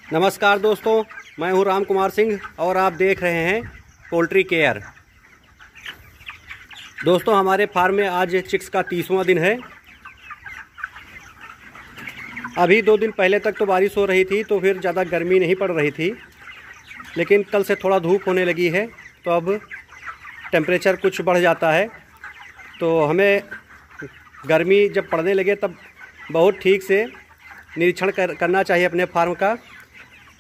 नमस्कार दोस्तों, मैं हूं राम कुमार सिंह और आप देख रहे हैं पोल्ट्री केयर। दोस्तों, हमारे फार्म में आज चिक्स का 30वां दिन है। अभी 2 दिन पहले तक तो बारिश हो रही थी, तो फिर ज़्यादा गर्मी नहीं पड़ रही थी, लेकिन कल से थोड़ा धूप होने लगी है, तो अब टेम्परेचर कुछ बढ़ जाता है। तो हमें गर्मी जब पड़ने लगे तब बहुत ठीक से निरीक्षण करना चाहिए अपने फार्म का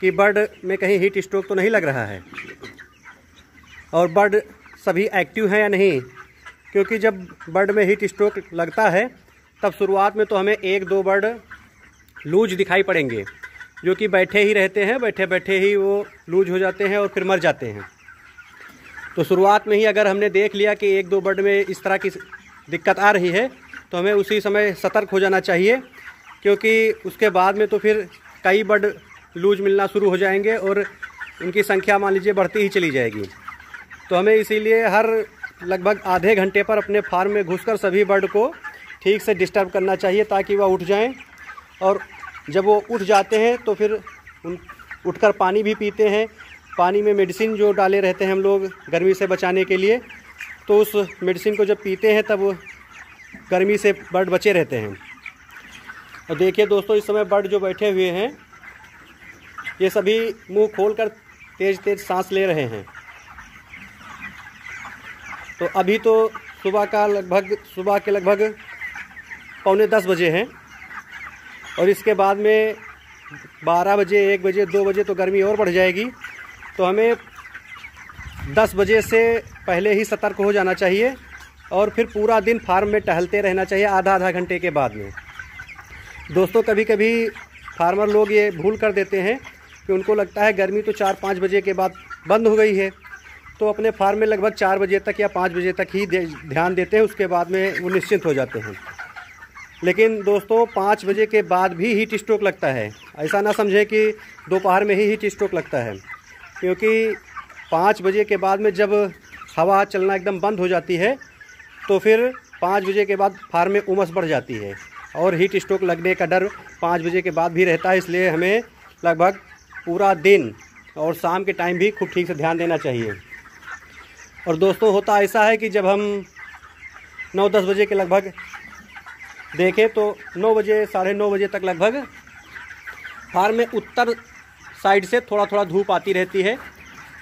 कि बर्ड में कहीं हीट स्ट्रोक तो नहीं लग रहा है और बर्ड सभी एक्टिव हैं या नहीं। क्योंकि जब बर्ड में हीट स्ट्रोक लगता है तब शुरुआत में तो हमें 1-2 बर्ड लूज दिखाई पड़ेंगे, जो कि बैठे ही रहते हैं, बैठे बैठे ही वो लूज हो जाते हैं और फिर मर जाते हैं। तो शुरुआत में ही अगर हमने देख लिया कि 1-2 बर्ड में इस तरह की दिक्कत आ रही है तो हमें उसी समय सतर्क हो जाना चाहिए, क्योंकि उसके बाद में तो फिर कई बर्ड लूज मिलना शुरू हो जाएंगे और उनकी संख्या मान लीजिए बढ़ती ही चली जाएगी। तो हमें इसीलिए हर लगभग आधे घंटे पर अपने फार्म में घुसकर सभी बर्ड को ठीक से डिस्टर्ब करना चाहिए, ताकि वह उठ जाएं। और जब वो उठ जाते हैं तो फिर उठकर पानी भी पीते हैं। पानी में मेडिसिन जो डाले रहते हैं हम लोग गर्मी से बचाने के लिए, तो उस मेडिसिन को जब पीते हैं तब गर्मी से बर्ड बचे रहते हैं। और देखिए दोस्तों, इस समय बर्ड जो बैठे हुए हैं ये सभी मुंह खोलकर तेज़ तेज़ सांस ले रहे हैं। तो अभी तो सुबह के लगभग 9:45 बजे हैं और इसके बाद में 12 बजे, 1 बजे, 2 बजे तो गर्मी और बढ़ जाएगी। तो हमें 10 बजे से पहले ही सतर्क हो जाना चाहिए और फिर पूरा दिन फार्म में टहलते रहना चाहिए आधा घंटे के बाद में। दोस्तों, कभी कभी फार्मर लोग ये भूल कर देते हैं कि उनको लगता है गर्मी तो 4-5 बजे के बाद बंद हो गई है, तो अपने फार्म में लगभग 4 बजे तक या 5 बजे तक ही ध्यान देते हैं, उसके बाद में वो निश्चिंत हो जाते हैं। लेकिन दोस्तों, 5 बजे के बाद भी हीट स्ट्रोक लगता है। ऐसा ना समझें कि दोपहर में ही हीट स्ट्रोक लगता है, क्योंकि 5 बजे के बाद में जब हवा चलना एकदम बंद हो जाती है तो फिर 5 बजे के बाद फार्म में उमस बढ़ जाती है और हीट स्ट्रोक लगने का डर 5 बजे के बाद भी रहता है। इसलिए हमें लगभग पूरा दिन और शाम के टाइम भी खूब ठीक से ध्यान देना चाहिए। और दोस्तों, होता ऐसा है कि जब हम 9-10 बजे के लगभग देखें तो 9 बजे, 9:30 बजे तक लगभग फार्म में उत्तर साइड से थोड़ा थोड़ा धूप आती रहती है।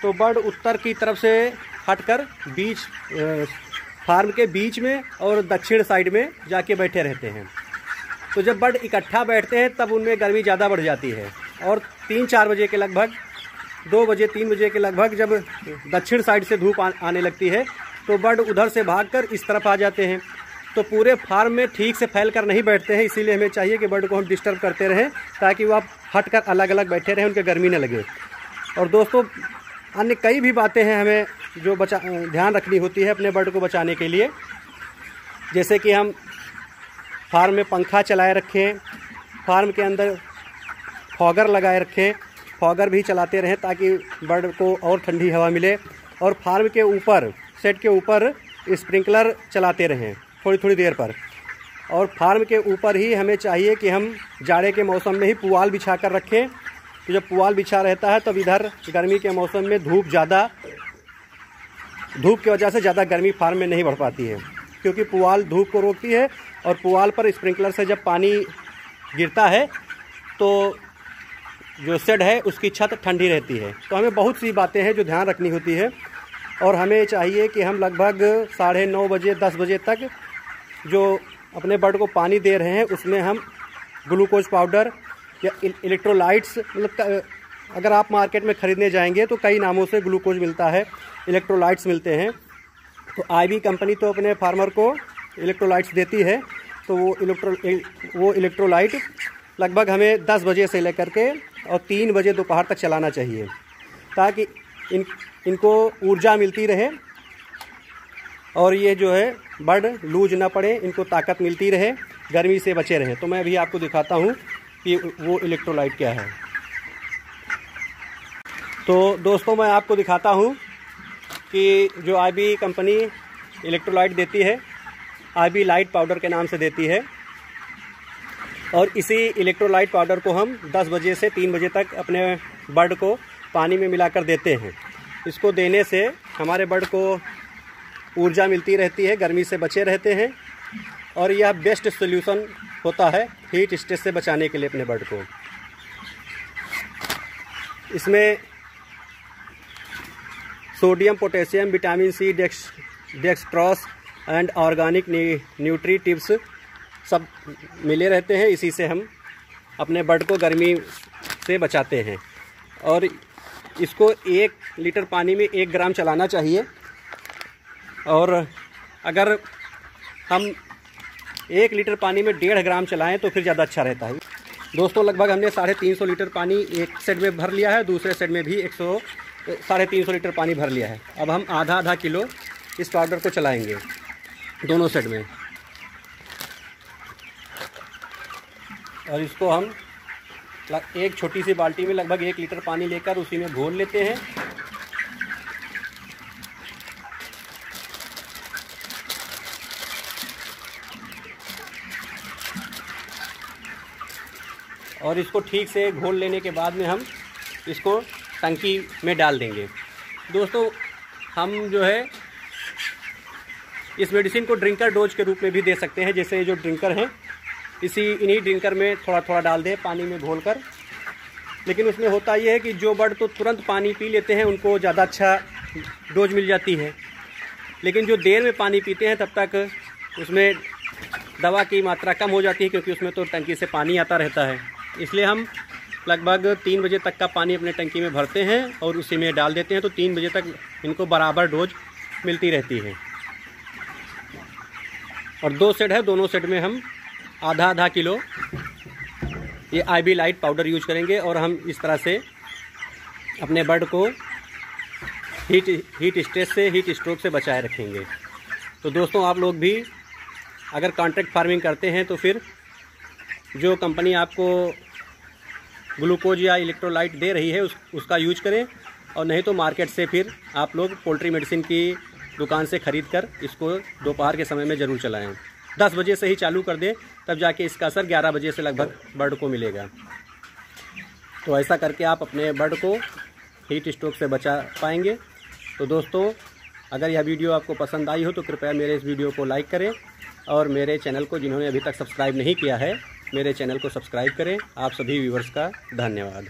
तो बर्ड उत्तर की तरफ से हटकर फार्म के बीच में और दक्षिण साइड में जाके बैठे रहते हैं। तो जब बर्ड इकट्ठा बैठते हैं तब उनमें गर्मी ज़्यादा बढ़ जाती है और 3-4 बजे के लगभग, 2 बजे, 3 बजे के लगभग जब दक्षिण साइड से धूप आने लगती है तो बर्ड उधर से भागकर इस तरफ आ जाते हैं। तो पूरे फार्म में ठीक से फैल कर नहीं बैठते हैं। इसीलिए हमें चाहिए कि बर्ड को हम डिस्टर्ब करते रहें, ताकि वह हट कर अलग अलग बैठे रहें, उनके गर्मी न लगे। और दोस्तों, अन्य कई भी बातें हैं हमें जो ध्यान रखनी होती है अपने बर्ड को बचाने के लिए। जैसे कि हम फार्म में पंखा चलाए रखें, फार्म के अंदर फॉगर लगाए रखें, फॉगर भी चलाते रहें ताकि बर्ड को और ठंडी हवा मिले। और फार्म के ऊपर, सेट के ऊपर स्प्रिंकलर चलाते रहें थोड़ी थोड़ी देर पर। और फार्म के ऊपर ही हमें चाहिए कि हम जाड़े के मौसम में ही पुआल बिछा कर रखें। तो जब पुआल बिछा रहता है तब इधर गर्मी के मौसम में धूप की वजह से ज़्यादा गर्मी फार्म में नहीं बढ़ पाती है, क्योंकि पुआल धूप को रोकती है और पुआल पर स्प्रिंकलर से जब पानी गिरता है तो जो शेड है उसकी छत ठंडी रहती है। तो हमें बहुत सी बातें हैं जो ध्यान रखनी होती है। और हमें चाहिए कि हम लगभग 9:30 बजे, 10 बजे तक जो अपने बर्ड को पानी दे रहे हैं उसमें हम ग्लूकोज पाउडर या इलेक्ट्रोलाइट्स, मतलब अगर आप मार्केट में ख़रीदने जाएंगे तो कई नामों से ग्लूकोज मिलता है, इलेक्ट्रोलाइट्स मिलते हैं। तो आईबी कंपनी तो अपने फार्मर को इलेक्ट्रोलाइट्स देती है। तो वो इलेक्ट्रोलाइट लगभग हमें 10 बजे से लेकर के और 3 बजे दोपहर तक चलाना चाहिए, ताकि इनको ऊर्जा मिलती रहे और ये जो है बर्ड लूज ना पड़े, इनको ताकत मिलती रहे, गर्मी से बचे रहें। तो मैं अभी आपको दिखाता हूँ कि वो इलेक्ट्रोलाइट क्या है। तो दोस्तों, मैं आपको दिखाता हूँ कि जो आईबी कंपनी इलेक्ट्रोलाइट देती है, आईबी लाइट पाउडर के नाम से देती है। और इसी इलेक्ट्रोलाइट पाउडर को हम 10 बजे से 3 बजे तक अपने बर्ड को पानी में मिलाकर देते हैं। इसको देने से हमारे बर्ड को ऊर्जा मिलती रहती है, गर्मी से बचे रहते हैं और यह बेस्ट सॉल्यूशन होता है हीट स्ट्रेस से बचाने के लिए अपने बर्ड को। इसमें sodium, potassium, vitamin C, dextrose and organic nutritives सब मिले रहते हैं। इसी से हम अपने बर्ड को गर्मी से बचाते हैं। और इसको 1 लीटर पानी में 1 ग्राम चलाना चाहिए। और अगर हम 1 लीटर पानी में 1.5 ग्राम चलाएं तो फिर ज़्यादा अच्छा रहता है। दोस्तों लगभग हमने 350 लीटर पानी एक सेट में भर लिया है, दूसरे सेट में भी 350 लीटर पानी भर लिया है। अब हम आधा किलो इस पाउडर को चलाएंगे दोनों सेट में। और इसको हम एक छोटी सी बाल्टी में लगभग 1 लीटर पानी लेकर उसी में घोल लेते हैं। और इसको ठीक से घोल लेने के बाद में हम इसको टंकी में डाल देंगे। दोस्तों हम जो है इस मेडिसिन को ड्रिंकर डोज के रूप में भी दे सकते हैं। जैसे जो ड्रिंकर हैं इन्हीं ड्रिंकर में थोड़ा थोड़ा डाल दें पानी में घोलकर। लेकिन उसमें होता ये है कि जो बर्ड तो तुरंत पानी पी लेते हैं उनको ज़्यादा अच्छा डोज मिल जाती है, लेकिन जो देर में पानी पीते हैं तब तक उसमें दवा की मात्रा कम हो जाती है, क्योंकि उसमें तो टंकी से पानी आता रहता है। इसलिए हम लगभग 3 बजे तक का पानी अपने टंकी में भरते हैं और उसी में डाल देते हैं, तो 3 बजे तक इनको बराबर डोज मिलती रहती है। और 2 सेट है, दोनों सेट में हम आधा किलो ये IB लाइट पाउडर यूज करेंगे। और हम इस तरह से अपने बर्ड को हीट स्ट्रेस से, हीट स्ट्रोक से बचाए रखेंगे। तो दोस्तों आप लोग भी अगर कॉन्ट्रैक्ट फार्मिंग करते हैं तो फिर जो कंपनी आपको ग्लूकोज या इलेक्ट्रोलाइट दे रही है उसका यूज करें, और नहीं तो मार्केट से फिर आप लोग पोल्ट्री मेडिसिन की दुकान से ख़रीद कर इसको दोपहर के समय में ज़रूर चलाएं। 10 बजे से ही चालू कर दें, तब जाके इसका असर 11 बजे से लगभग बर्ड को मिलेगा। तो ऐसा करके आप अपने बर्ड को हीट स्ट्रोक से बचा पाएंगे। तो दोस्तों अगर यह वीडियो आपको पसंद आई हो तो कृपया मेरे इस वीडियो को लाइक करें, और मेरे चैनल को जिन्होंने अभी तक सब्सक्राइब नहीं किया है मेरे चैनल को सब्सक्राइब करें। आप सभी व्यूवर्स का धन्यवाद।